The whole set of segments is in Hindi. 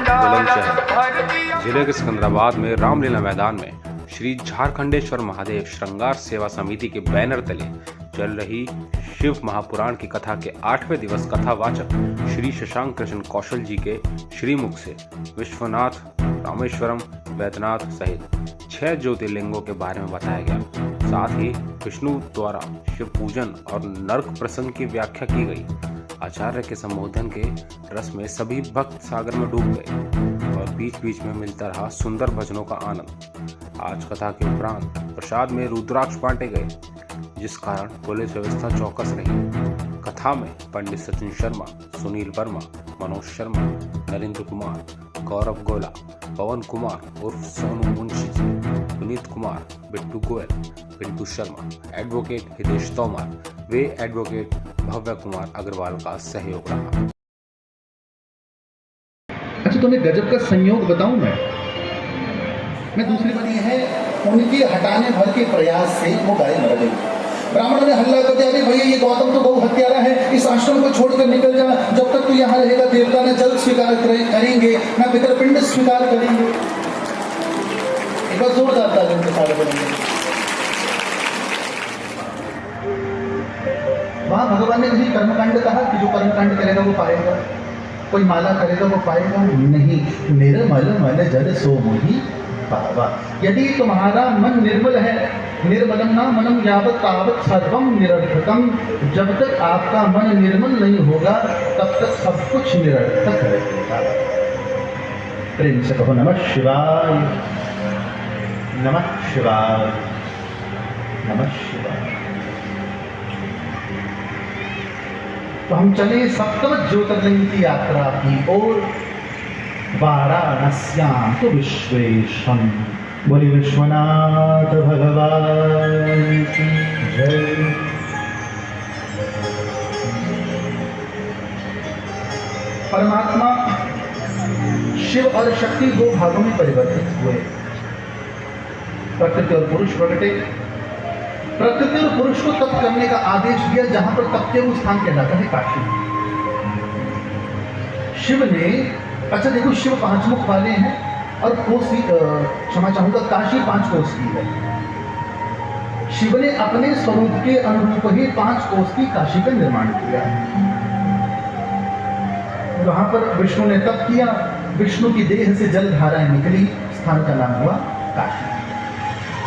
बुलंदशहर जिले के सिकंदराबाद में रामलीला मैदान में श्री झारखंडेश्वर महादेव श्रृंगार सेवा समिति के बैनर तले चल रही शिव महापुराण की कथा के 8वें दिवस कथावाचक श्री शशांक कृष्ण कौशल जी के श्रीमुख से विश्वनाथ, रामेश्वरम, वैद्यनाथ सहित 6 ज्योतिर्लिंगों के बारे में बताया गया। साथ ही विष्णु द्वारा शिव पूजन और नरक प्रसंग की व्याख्या की गई। आचार्य के संबोधन के रस में सभी भक्त सागर में डूब गए और बीच बीच में मिलता रहा सुंदर भजनों का आनंद। आज कथा के उपरांत प्रसाद में रुद्राक्ष बांटे गए, जिस कारण पुलिस व्यवस्था चौकस रही। कथा में पंडित सचिन शर्मा, सुनील वर्मा, मनोज शर्मा, नरेंद्र कुमार, गौरव गोला, पवन कुमार उर्फ सोनू मुंशी जी, पुनीत कुमार, बिट्टू गोयल, पिंटू शर्मा, एडवोकेट हितेश तोमर व एडवोकेट भव्य कुमार अग्रवाल का सहयोग रहा। अच्छा, तुम्हें गजब का संयोग बताऊं मैं दूसरी बात यह है, उनके हटाने भर के प्रयास से वो गाय मर गई। ब्राह्मणों ने हल्ला कर दिया, भैया ये गौतम तो गौ हत्यारा है, इस आश्रम को छोड़कर निकल जा, जब तक तू यहाँ रहेगा देवता ने जल स्वीकार करेंगे ना पितरपिंड स्वीकार करेंगे। एक बार जोरदार तालियों के साथ बोलेंगे। वहां भगवान ने कहीं कर्मकांड कहा कि जो कर्मकांड करेगा वो पाएगा, कोई माला करेगा वो पाएगा नहीं। निर्मल मन जल सो मोहि पावा। यदि तुम्हारा मन निर्मल है, निर्मलम ना मनम यावत तावत सर्वम निरर्थकम, जब तक आपका मन निर्मल नहीं होगा तब तक सब कुछ निरर्थक रहेगा। प्रेम से कहो नमः शिवाय, नमः शिवाय, नमः शिवाय। तो हम चले सप्तम ज्योतिर्लिंग की यात्रा की ओर। वाराणस्यां तो विश्वेशम, बोली विश्वनाथ भगवान की जय। परमात्मा शिव और शक्ति 2 भागों में परिवर्तित हुए। प्रकृति और पुरुष प्रकटे। प्रकृति और पुरुष को तप करने का आदेश दिया, जहां पर तप के वो स्थान कहलाता है काशी। शिव ने, अच्छा देखो, शिव 5 मुख वाले हैं और कोसी, क्षमा चाहूंगा, काशी 5 कोस की है। शिव ने अपने स्वरूप के अनुरूप ही 5 कोस की काशी का निर्माण किया। वहां पर विष्णु ने तप किया, विष्णु की देह से जल धाराएं निकली, स्थान का नाम हुआ काशी।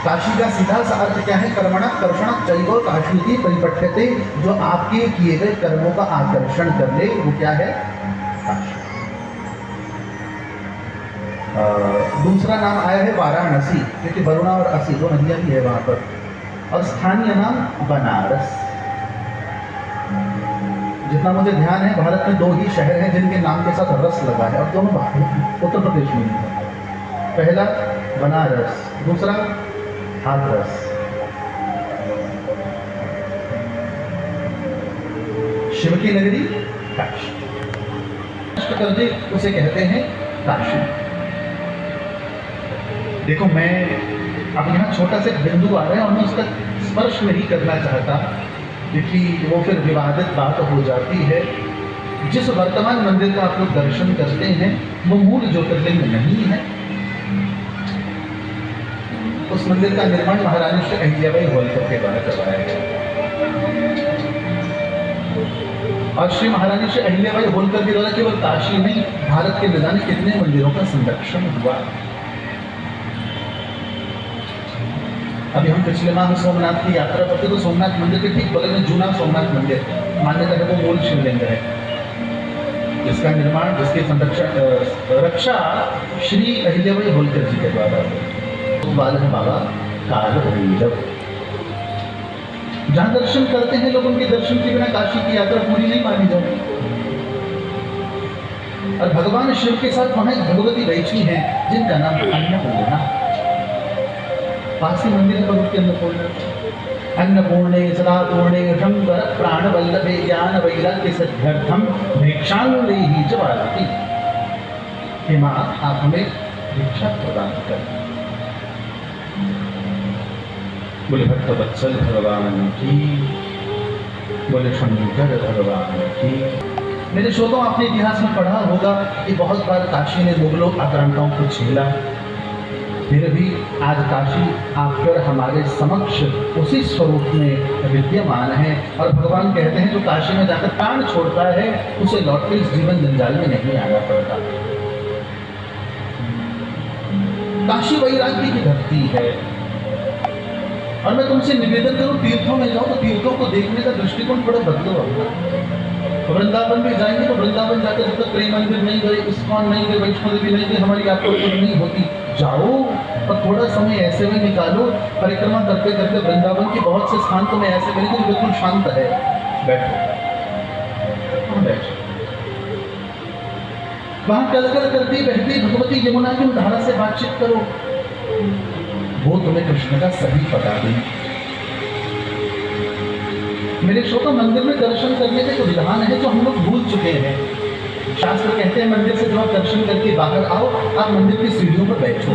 काशी का सीधा सा अर्थ क्या है? कर्मण कर्षण चैव काशीति परिपठ्यते, जो आपके किए गए कर्मों का आकर्षण कर ले, वो क्या है? काशी। दूसरा नाम आया है वाराणसी, क्योंकि वरुणा और असी 2 नदियां भी है वहां पर। और स्थानीय नाम बनारस। जितना मुझे ध्यान है, भारत में 2 ही शहर हैं जिनके नाम के साथ रस लगा है, और दोनों उत्तर प्रदेश में है। पहला बनारस, दूसरा हाथरस। शिव की नगरी काशी, उसे कहते हैं काशी। देखो, मैं अब यहाँ छोटा सा बिंदु आ रहा है और मैं उसका स्पर्श नहीं करना चाहता, क्योंकि वो फिर विवादित बात हो जाती है। जिस वर्तमान मंदिर का आप लोग दर्शन करते हैं वो मूल ज्योतिर्लिंग नहीं है। उस मंदिर का निर्माण महारानी श्री अहिल्याबाई होलकर के द्वारा करवाया गया, और श्री महारानी श्री अहिल्याबाई होलकर के द्वारा केवल काशी नहीं, भारत के न जाने कितने मंदिरों का संरक्षण हुआ। अभी हम पिछले माह सोमनाथ की यात्रा करते तो सोमनाथ मंदिर के ठीक बगल में जूना सोमनाथ मंदिर, मान्यता है वो मूल शिवलिंग है, जिसका निर्माण, जिसके संरक्षण रक्षा श्री अहिल्याबाई होलकर जी के द्वारा। बालन बाबा काल भैरव, जहां दर्शन करते हैं लोग, उनके दर्शन के बिना काशी की यात्रा पूरी नहीं मानी जाती। और भगवान शिव के साथ वहां एक भगवती बैठी हैं जिनका नाम अन्नपूर्णा। पास ही मंदिर पर उठते अन्नपूर्णे सदापूर्णे शंकर प्राण वल्लभे ज्ञान वैराग्य सिद्ध्यर्थम भिक्षांदेहि च वारति। हे मां, आप हमें भिक्षा प्रदान करें। बोले भक्त वत्सल भगवान की, बोले शंकर भगवान की। मेरे शोधों आपने इतिहास में पढ़ा होगा कि बहुत बार काशी ने मुगलों आक्रांताओं को झेला, फिर भी आज काशी आपके और हमारे समक्ष उसी स्वरूप में विद्यमान है। और भगवान कहते हैं जो काशी में जाकर प्राण छोड़ता है उसे लौट के इस जीवन जंजाल में नहीं आना पड़ता। काशी वैराग्य की धरती है। और मैं तुमसे निवेदन करूं, तीर्थों में जाओ तो तीर्थों को देखने का दृष्टिकोण थोड़ा बदलो अपना। वृंदावन में जाएंगे तो वृंदावन जाकर जब तक प्रेम मंदिर नहीं गए, इस्कॉन नहीं गए, वैष्णो देवी नहीं गए, हमारी यात्रा नहीं होती। जाओ और थोड़ा समय ऐसे में निकालो, परिक्रमा करते करते वृंदावन के बहुत से स्थान तो मैं ऐसे मिलेंगे जो बिल्कुल शांत है, बैठो बैठो, वहां टलकर करती बहती भगवती यमुना की धारा से बातचीत करो, वो तुम्हें कृष्ण का सही बता दें। मेरे श्रोता, मंदिर में दर्शन करने का जो विधान है जो हम लोग भूल चुके हैं। शास्त्र कहते हैं मंदिर से जब आप दर्शन करके बाहर आओ, आप मंदिर की सीढ़ियों पर बैठो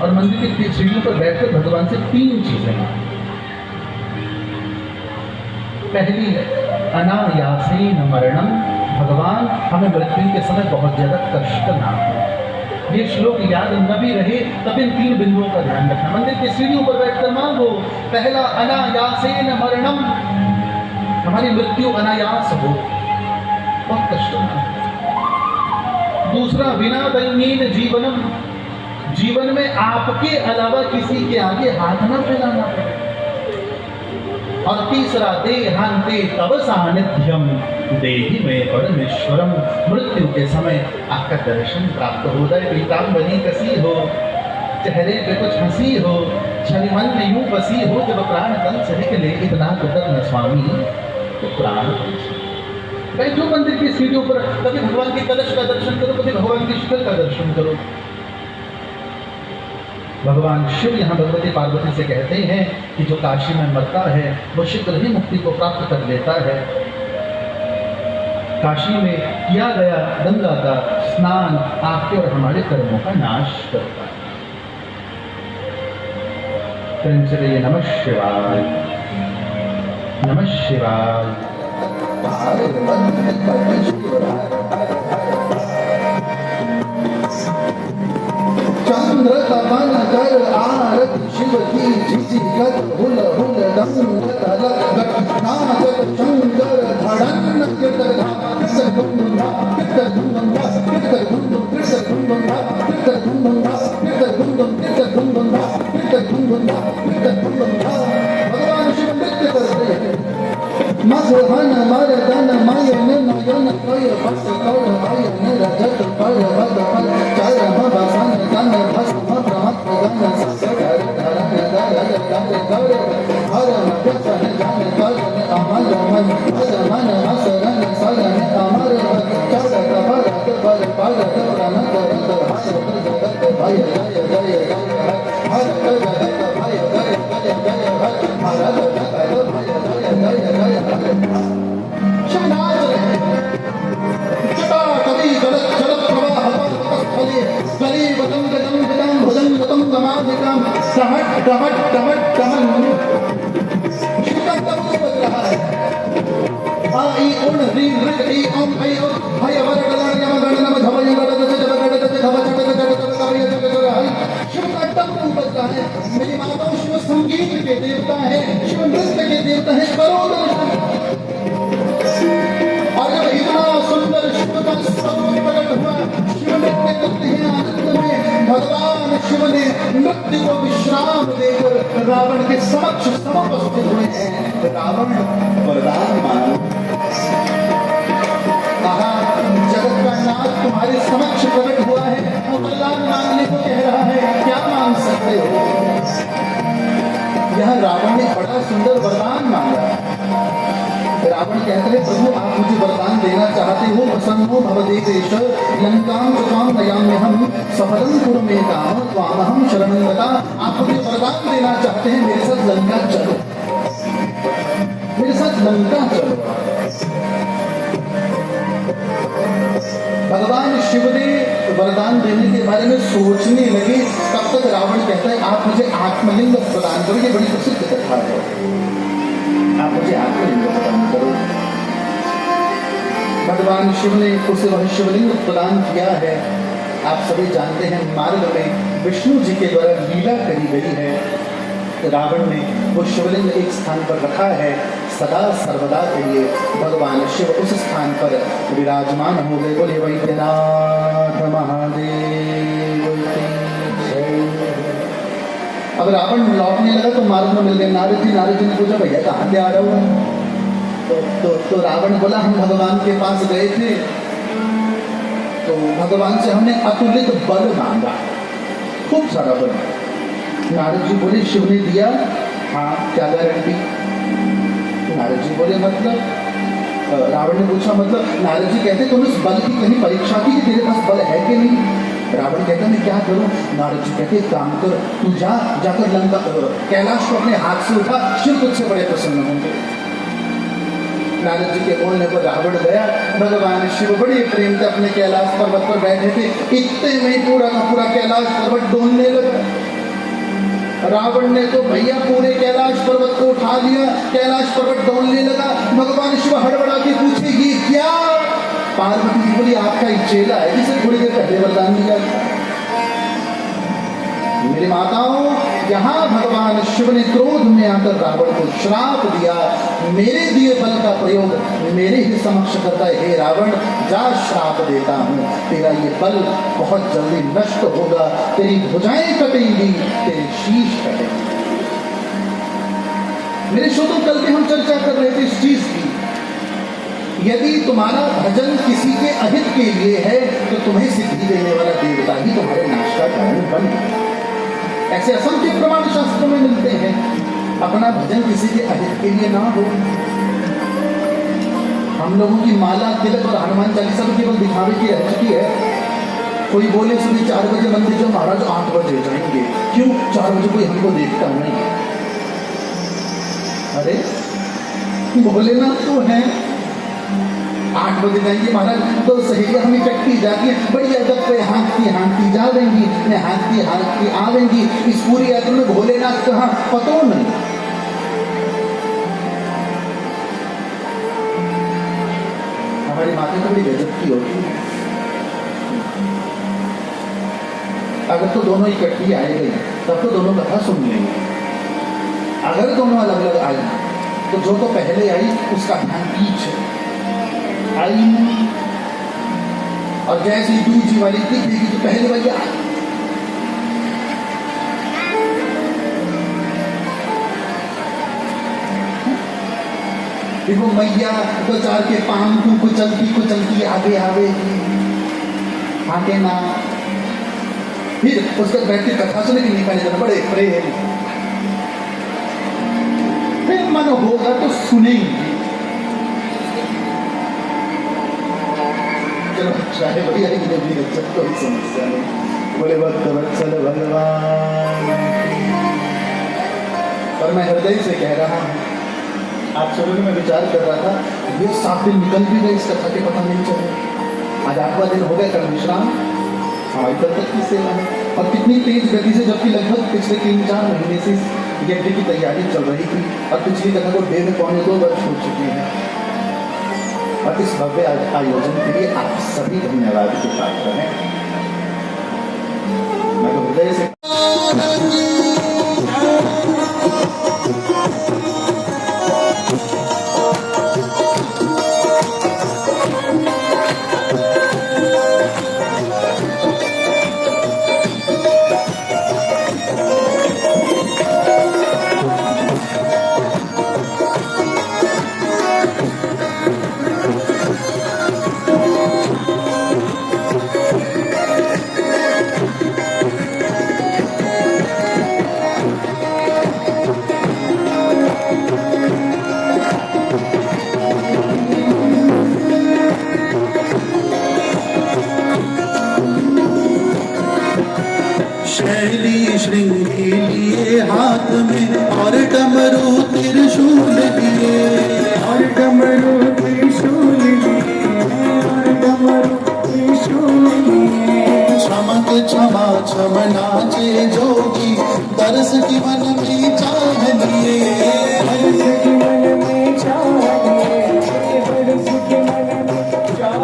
और मंदिर की सीढ़ियों पर बैठकर भगवान से 3 चीजें मांगो। पहली है अनायासेन मरणम, भगवान हमें मृत्यु के समय बहुत ज्यादा कष्ट ना हो। ये श्लोक याद न भी रहे तब इन 3 बिंदुओं का ध्यान रखना। मंदिर की सीढ़ियों पर बैठकर मांगो। पहला अनायासेन मरणम, हमारी मृत्यु अनायास हो, बहुत कष्ट ना हो। दूसरा बिना दैनीन जीवनम, जीवन में आपके अलावा किसी के आगे हाथ न फैलाना पड़े। और तीसरा देहांते तव सानिध्यम देहि में परमेश्वरम, मृत्यु के समय आपका दर्शन प्राप्त हो जाए। पीताम्बरी कसी हो, चेहरे पे कुछ हंसी हो, क्षण मन में यूं बसी हो, जब प्राण तन से निकले इतना कुतर न स्वामी तो प्राण बैठो मंदिर की सीढ़ियों पर, कभी भगवान के कलश का दर्शन करो, कभी भगवान के शिखर का दर्शन करो। भगवान शिव यहाँ भगवती पार्वती से कहते हैं कि जो काशी में मरता है वो शीघ्र ही मुक्ति को प्राप्त कर लेता है। काशी में किया गया गंगा का स्नान आपके और हमारे कर्मों का नाश करता है। प्रेम से कहिए नमः शिवाय, नमः शिवाय। चंद्र तपन कर आरत शिव की झिझी कर हुल हुल दंग तलक नाचत शंकर धड़न कीर्तन कीर्तन गुंगा कीर्तन गुंगा कीर्तन गुंगा कीर्तन गुंगा कीर्तन गुंगा कीर्तन गुंगा कीर्तन गुंगा कीर्तन गुंगा कीर्तन गुंगा। भगवान शिव नृत्य करते हैं। मधुहन मरदन मयन नयन कय भक्त कर अयन रजत पर भद पर चरम बसन तन भस्म प्रमथ गन ससगर धरन दरद कर कर हर मगन जन करन अमल मन हर मन हसरन सरन अमर चरत भरत बर परत रन करत हर जगत भय जय जय जय हर जगत भय जय जय जय हर जगत भय जय जय जय शहनाज जटा कवि जलत जलत प्रवाह स्थले गले वदं गदं गदं भुजं गदं गमाधिकं सहट गमट गमट गमन शिवका तब बज रहा है। आ ई उन री ऋग ई ओम ऐ ओ भय वर गण यम गण नम धवय गण गज जब गण गज धव चट गज जब कवि जग जग है। शिव का तब बज रहा है। मेरी माताओं, शिव संगीत के देवता है, शिव नृत्य के देवता है। करो और जब इतना सुंदर शिव का स्वरूप प्रकट हुआ, शिव नृत्य करते हैं आनंद में। भगवान शिव ने नृत्य को विश्राम देकर रावण के समक्ष समुपस्थित हुए हैं। रावण वरदान मानो, कहा जगत का नाथ तुम्हारे समक्ष प्रकट हुआ है, वो वरदान मांगने को कह रहा है, क्या मांग सकते हो? यह रावण ने बड़ा सुंदर वरदान मांगा। रावण कहता है, प्रभु आप मुझे वरदान देना चाहते हो, प्रसन्नो भवदेवेश लंकां त्वां नयाम्यहं सफलं कुरु मे काम त्वामहं शरणं गता। आप मुझे वरदान देना चाहते हैं, मेरे साथ लंका चलो, मेरे साथ लंका चलो। भगवान शिव ने वरदान देने के बारे में सोचने लगे, तब तक रावण कहता है, आप मुझे आत्मलिंग प्रदान करो। ये बड़ी प्रसिद्ध कथा है, आप मुझे आत्मलिंग प्रदान करो। भगवान शिव ने उसे वह शिवलिंग प्रदान किया है। आप सभी जानते हैं मार्ग में विष्णु जी के द्वारा लीला करी गई है। रावण ने वो शिवलिंग एक स्थान पर रखा है, सदा सर्वदा के लिए भगवान शिव उस स्थान पर विराजमान हो गए। बोले वैद्यनाथ महादेव की जय। अब रावण लौटने लगा तो मार्ग में मिल गए नारद जी ने पूछा भैया कहाँ से आ रहा हुआ? तो रावण बोला हम भगवान के पास गए थे, तो भगवान से हमने अतुलित बल मांगा, खूब सारा बल। नारद जी बोले शिव ने दिया? हाँ, क्या गारंटी? नारद जी बोले मतलब? रावण ने पूछा मतलब? नारद जी कहते तुम इस बल की कहीं परीक्षा की कि तेरे पास बल है कि नहीं? रावण कहता मैं क्या करूं? नारद जी कहते काम कर, तू जाकर लंका कैलाश को अपने हाथ से उठा, शिव तुझसे बड़े प्रसन्न होंगे। नारद जी के बोलने पर रावण गया। भगवान शिव बड़े प्रेम से अपने कैलाश पर्वत पर बैठे थे, इतने में ही पूरा का पूरा कैलाश पर्वत डोलने लगा। रावण ने तो भैया पूरे कैलाश पर्वत को उठा लिया, कैलाश पर्वत डोलने लगा। भगवान शिव हड़बड़ा के पूछे ये क्या? पार्वती जी बोली आपका ही चेला है जिसे थोड़ी देर पहले वरदान दिया। मेरे माताओं, यहाँ भगवान शिव ने क्रोध में आकर रावण को श्राप दिया, मेरे दिए बल का प्रयोग मेरे ही समक्ष करता है। हे रावण, जा श्राप देता हूँ, तेरा ये बल बहुत जल्दी नष्ट होगा, तेरी भुजाएं कटेंगी, तेरे शीश कटेंगे। मेरे श्रोतों, कल भी हम चर्चा कर रहे थे इस चीज की। यदि तुम्हारा भजन किसी के अहित के लिए है तो तुम्हें सिद्धि देने वाला देवता ही तुम्हारे नाश का कारण बन गया। ऐसे असंख्य प्रमाण शास्त्रों में मिलते हैं। अपना भजन किसी के अहित के लिए ना हो। हम लोगों की माला, तिलक और हनुमान चालीसा तो केवल दिखावे की रह चुकी है। कोई बोले सुबह 4 बजे मंदिर जाओ, महाराज 8 बजे जाएंगे। क्यों? 4 बजे कोई हमको देखता नहीं। अरे बोले ना तो है 8 बजे जाएंगे महाराज, तो सहेलियां हम इकट्ठी जाती है, बढ़िया जब पे हाँकती जा देंगी, हाँकती आवेंगी। इस पूरी यात्रा में भोलेनाथ कहाँ पतो नहीं। हमारी माता तो बड़ी गजब की होती है। अगर तो दोनों इकट्ठी आए गई तब तो दोनों कथा सुन लेंगे। अगर दोनों अलग अलग आई तो जो तो पहले आई उसका ध्यान पीछे आई, और जैसे ही दूसरी वाली दिखेगी तो पहले वाली आई। देखो मैया 2-4 के पांव को कुचलती आगे आगे ना, फिर उसके बैठ के कथा सुने कि नहीं पहले जाना बड़े प्रेम, फिर मन होगा तो सुनेंगे। चलो चाहे बढ़िया भी कोई समस्या नहीं। बोले भक्त वत्सल भगवान। पर मैं हृदय से कह रहा हूँ, आप सभी में विचार कर रहा था, ये 7 दिन निकल भी गए, इस कथा के पता नहीं चले। आज 8वां दिन हो गया, कल विश्राम, हमारी कल तक की सेवा है। और कितनी तेज गति से, जबकि लगभग पिछले 3-4 महीने से यज्ञ की तैयारी चल रही थी और पिछली कथा को 1.5-2 वर्ष हो चुके हैं। और इस भव्य आयोजन के लिए आप सभी धन्यवाद के पात्र हैं। मैं तो हृदय से शैली श्रृंगी लिए हाथ में और डमरू त्रिशूल लिए, और डमरू त्रिशूल लिए, और डमरू त्रिशूल लिए। चमक क्षमा छम नाचे जोगी, दर्श की मन में चाह लिए, दर्श की मन में चाह लिए, दर्श की मन में चाह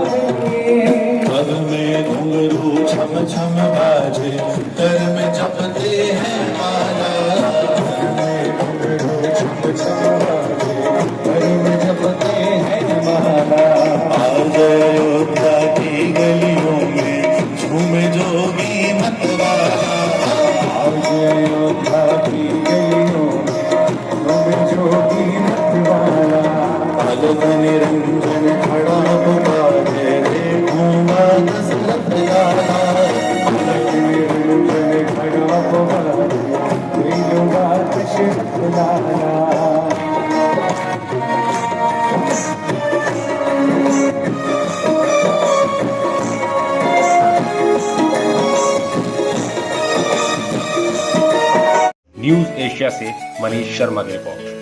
निरंजन खड़ा पुकारे देखूंगा दशरथ लाला निरंजन खड़ा पुकारे देखूंगा दशरथ लाला न्यूज एशिया से मनीष शर्मा की रिपोर्ट।